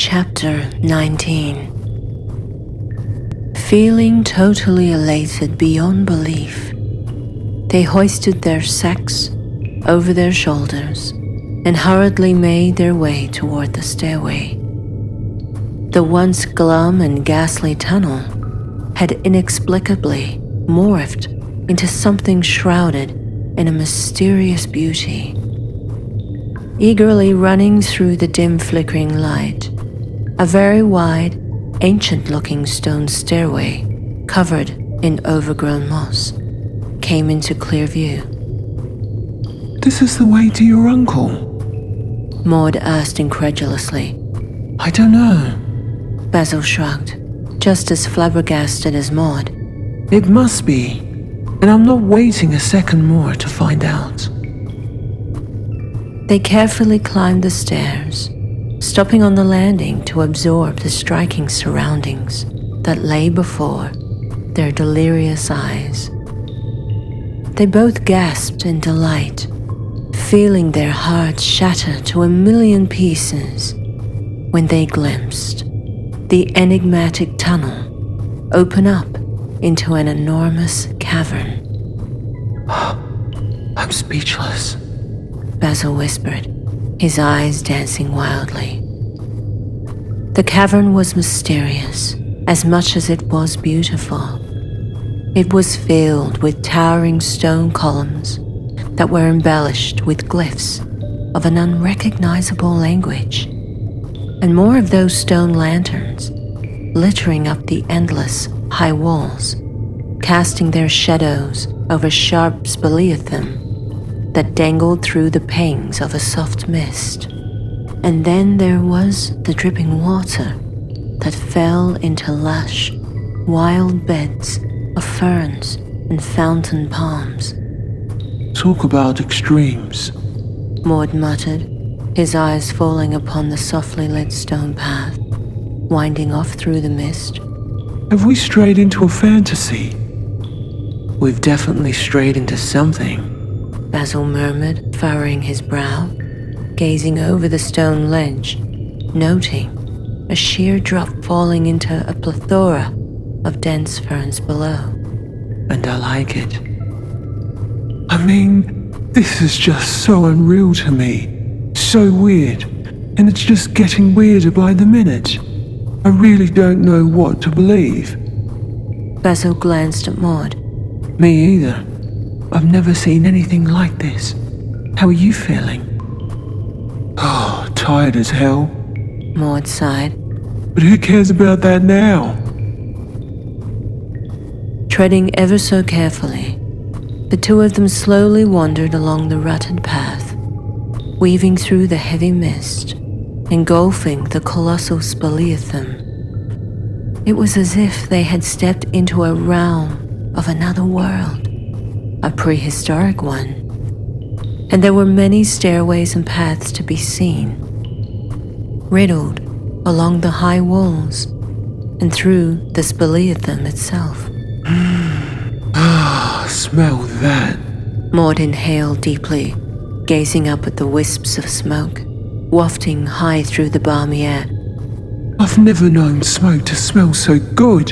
Chapter 19. Feeling totally elated beyond belief, they hoisted their sacks over their shoulders and hurriedly made their way toward the stairway. The once glum and ghastly tunnel had inexplicably morphed into something shrouded in a mysterious beauty. Eagerly running through the dim flickering light, a very wide, ancient-looking stone stairway covered in overgrown moss came into clear view. "This is the way to your uncle?" Maud asked incredulously. "I don't know." Basil shrugged, just as flabbergasted as Maud. "It must be, and I'm not waiting a second more to find out." They carefully climbed the stairs, stopping on the landing to absorb the striking surroundings that lay before their delirious eyes. They both gasped in delight, feeling their hearts shatter to a million pieces when they glimpsed the enigmatic tunnel open up into an enormous cavern. I'm speechless, Basil whispered, his eyes dancing wildly. The cavern was mysterious as much as it was beautiful. It was filled with towering stone columns that were embellished with glyphs of an unrecognizable language, and more of those stone lanterns littering up the endless high walls, casting their shadows over sharp speleothem that dangled through the pangs of a soft mist. And then there was the dripping water that fell into lush, wild beds of ferns and fountain palms. "Talk about extremes," Maud muttered, his eyes falling upon the softly lit stone path, winding off through the mist. "Have we strayed into a fantasy?" "We've definitely strayed into something," Basil murmured, furrowing his brow, gazing over the stone ledge, noting a sheer drop falling into a plethora of dense ferns below. "And I like it. I mean, this is just so unreal to me. So weird. And it's just getting weirder by the minute. I really don't know what to believe." Basil glanced at Maud. "Me either. I've never seen anything like this. How are you feeling?" "Oh, tired as hell." Maud sighed. "But who cares about that now?" Treading ever so carefully, the two of them slowly wandered along the rutted path, weaving through the heavy mist, engulfing the colossal speleothem. It was as if they had stepped into a realm of another world, a prehistoric one, and there were many stairways and paths to be seen, riddled along the high walls and through the speleothem itself. Smell that. Maud inhaled deeply, gazing up at the wisps of smoke, wafting high through the balmy air. I've never known smoke to smell so good.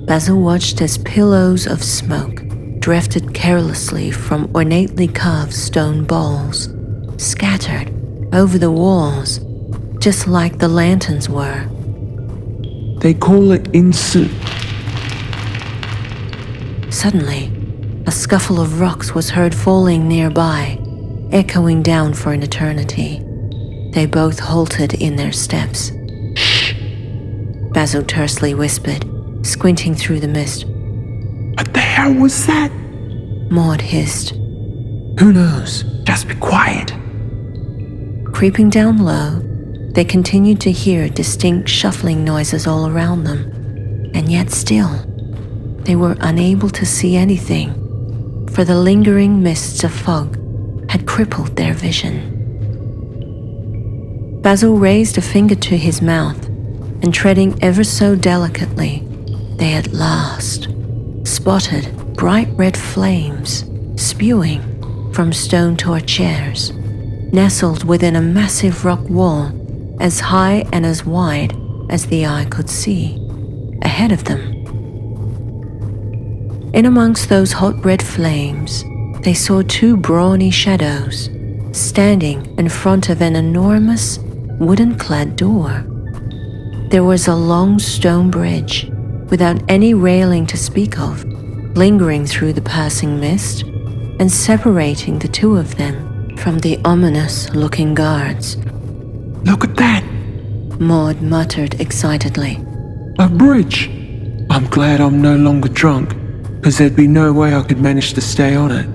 Basil watched as pillows of smoke drifted carelessly from ornately carved stone bowls, scattered over the walls, just like the lanterns were. They call it incense. Suddenly, a scuffle of rocks was heard falling nearby, echoing down for an eternity. They both halted in their steps. "Shh," Basil tersely whispered, squinting through the mist. What the hell was that? Maud hissed. Who knows? Just be quiet. Creeping down low, they continued to hear distinct shuffling noises all around them, and yet still, they were unable to see anything, for the lingering mists of fog had crippled their vision. Basil raised a finger to his mouth, and treading ever so delicately, they at last spotted bright red flames spewing from stone torch chairs, nestled within a massive rock wall as high and as wide as the eye could see, ahead of them. In amongst those hot red flames, they saw two brawny shadows standing in front of an enormous wooden-clad door. There was a long stone bridge, without any railing to speak of, lingering through the passing mist and separating the two of them from the ominous-looking guards. Look at that! Maud muttered excitedly. A bridge! I'm glad I'm no longer drunk, because there'd be no way I could manage to stay on it.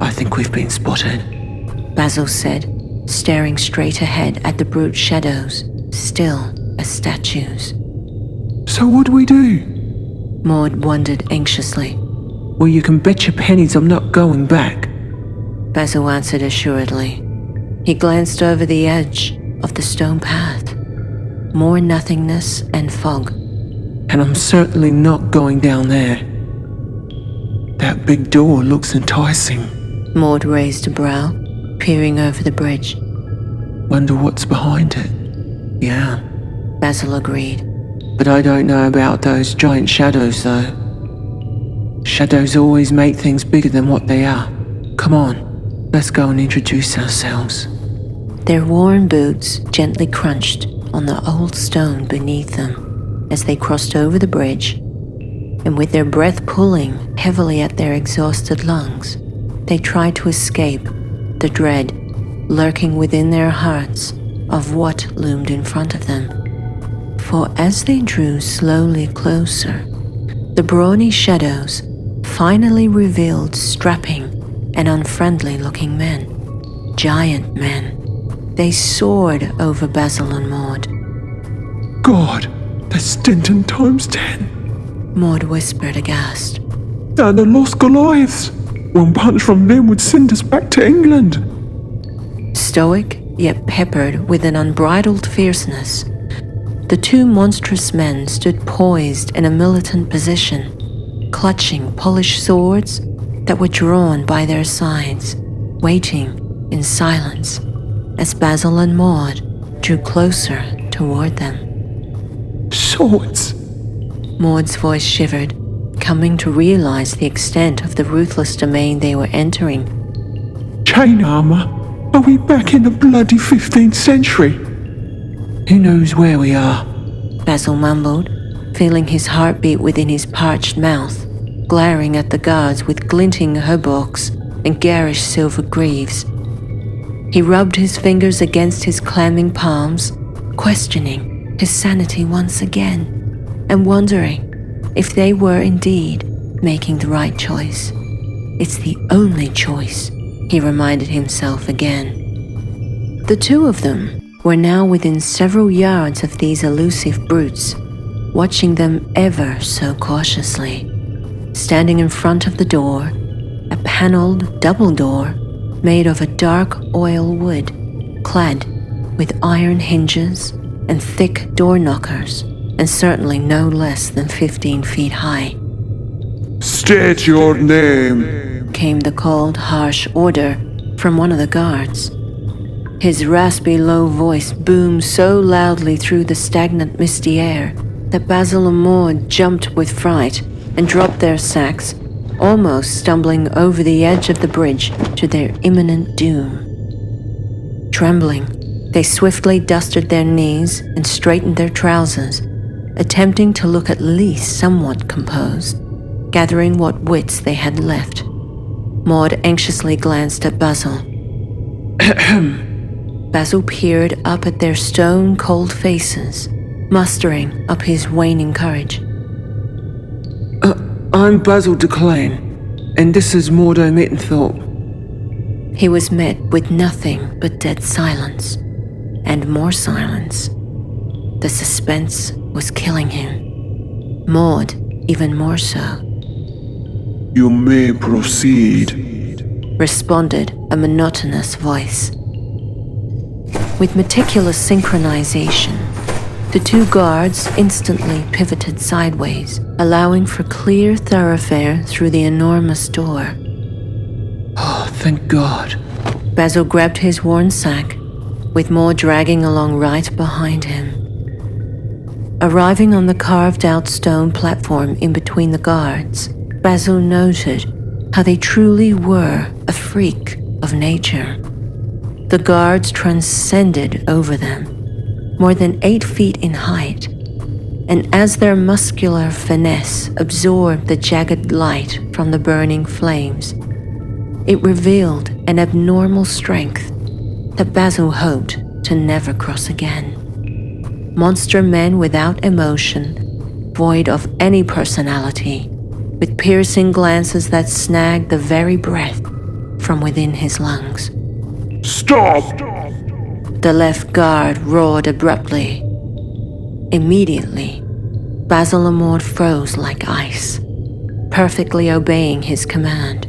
I think we've been spotted, Basil said, staring straight ahead at the brute shadows, still as statues. So what do we do? Maud wondered anxiously. Well, you can bet your pennies I'm not going back. Basil answered assuredly. He glanced over the edge of the stone path. More nothingness and fog. And I'm certainly not going down there. That big door looks enticing. Maud raised a brow, peering over the bridge. Wonder what's behind it. Yeah, Basil agreed. but I don't know about those giant shadows though. Shadows always make things bigger than what they are. Come on, let's go and introduce ourselves. Their worn boots gently crunched on the old stone beneath them as they crossed over the bridge, and with their breath pulling heavily at their exhausted lungs, they tried to escape the dread lurking within their hearts of what loomed in front of them. For as they drew slowly closer, the brawny shadows finally revealed strapping and unfriendly-looking men. Giant men. They soared over Basil and Maud. God, that's Denton times 10. Maud whispered aghast. They're the lost Goliaths. One punch from them would send us back to England. Stoic, yet peppered with an unbridled fierceness, the two monstrous men stood poised in a militant position, clutching polished swords that were drawn by their sides, waiting in silence as Basil and Maud drew closer toward them. Swords! Maud's voice shivered, coming to realize the extent of the ruthless domain they were entering. Chain armor? Are we back in the bloody 15th century? Who knows where we are? Basil mumbled, feeling his heartbeat within his parched mouth, glaring at the guards with glinting hauberks and garish silver greaves. He rubbed his fingers against his clamming palms, questioning his sanity once again, and wondering if they were indeed making the right choice. It's the only choice, he reminded himself again. The two of them were now within several yards of these elusive brutes, watching them ever so cautiously. Standing in front of the door, a paneled double door made of a dark oil wood, clad with iron hinges and thick door knockers, and certainly no less than 15 feet high. State your name, Came the cold, harsh order from one of the guards. His raspy, low voice boomed so loudly through the stagnant, misty air that Basil and Maud jumped with fright and dropped their sacks, almost stumbling over the edge of the bridge to their imminent doom. Trembling, they swiftly dusted their knees and straightened their trousers, attempting to look at least somewhat composed, gathering what wits they had left. Maud anxiously glanced at Basil. Basil peered up at their stone-cold faces, mustering up his waning courage. I'm Basil DeClane, and this is Mordo Mittenthorpe. He was met with nothing but dead silence, and more silence. The suspense was killing him. Maud, even more so. you may proceed. Responded a monotonous voice. With meticulous synchronization, the two guards instantly pivoted sideways, allowing for clear thoroughfare through the enormous door. Oh, thank God. Basil grabbed his worn sack, with more dragging along right behind him. Arriving on the carved-out stone platform in between the guards, Basil noted how they truly were a freak of nature. The guards transcended over them, more than 8 feet in height, and as their muscular finesse absorbed the jagged light from the burning flames, it revealed an abnormal strength that Basil hoped to never cross again. Monster men without emotion, void of any personality, with piercing glances that snagged the very breath from within his lungs. Stop! The left guard roared abruptly. Immediately, Basil Amord froze like ice, perfectly obeying his command.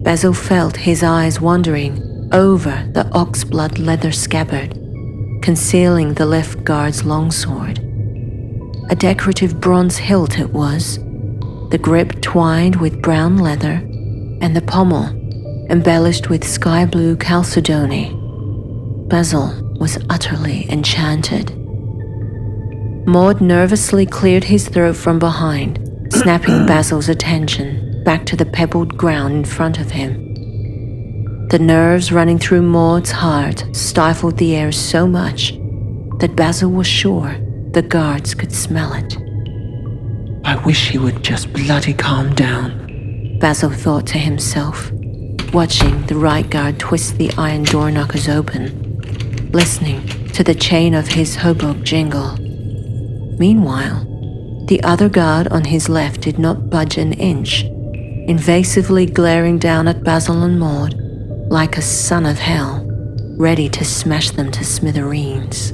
Basil felt his eyes wandering over the oxblood leather scabbard, concealing the left guard's longsword. A decorative bronze hilt it was, the grip twined with brown leather, and the pommel embellished with sky blue chalcedony. Basil was utterly enchanted. Maud nervously cleared his throat from behind, snapping Basil's attention back to the pebbled ground in front of him. The nerves running through Maud's heart stifled the air so much that Basil was sure the guards could smell it. I wish he would just bloody calm down, Basil thought to himself, watching the right guard twist the iron door knockers open, listening to the chain of his hoboke jingle. Meanwhile, the other guard on his left did not budge an inch, invasively glaring down at Basil and Maud like a son of hell, ready to smash them to smithereens.